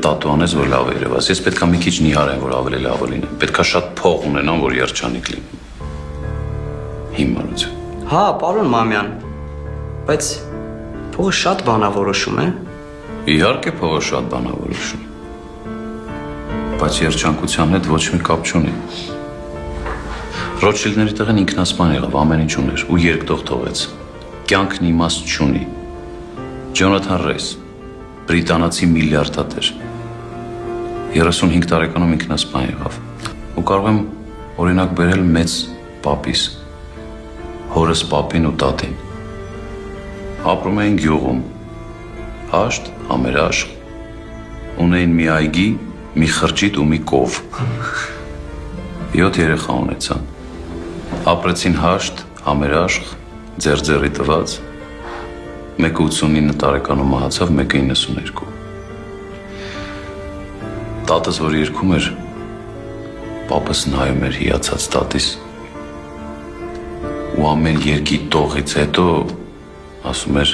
Տատու անես, որ լավ է երևաս։ Ես պետք է մի քիչ նիհար եմ, որ ավելի լավը լինեմ։ Պետք է շատ փող ունենամ, որ երջանիկ լինեմ։ Հիմարություն։ Հա, պարոն Մամյան, բայց փողը շատ բանավորոշում է։ Իհարկե փողը շատ բանավորոշում։ Բայց երջանկության հետ ոչ մի կապ չունի։ Ռոթշիլդների տեղն ինքնասպան եղավ, ամեն ինչ ուներ ու երկտող թողեց։ Կյանքն իմաստ չունի։ Ջոնաթան Ռեյս, բրիտանացի միլիարդատեր։ 35 տարեկանում ինքնասպան եղավ։ Ու կարող եմ օրինակ բերել մեծ պապիս, հորս պապին ու տատին։ Ապրում էին գյուղում, հաշտ, համերաշխ, ունեին մի այգի, մի խրճիտ ու մի կով։ 7 երեխա ունեցան։ Ապրեցին հաշտ, համերաշխ, ձեր-ձերի տված, մեկը 89 տարեկանում մահացավ, մեկը 92։ Տատս, որ երգում էր, պապս նայում էր հիացած տատիս ու ամեն երգի տողից հետո ասում էր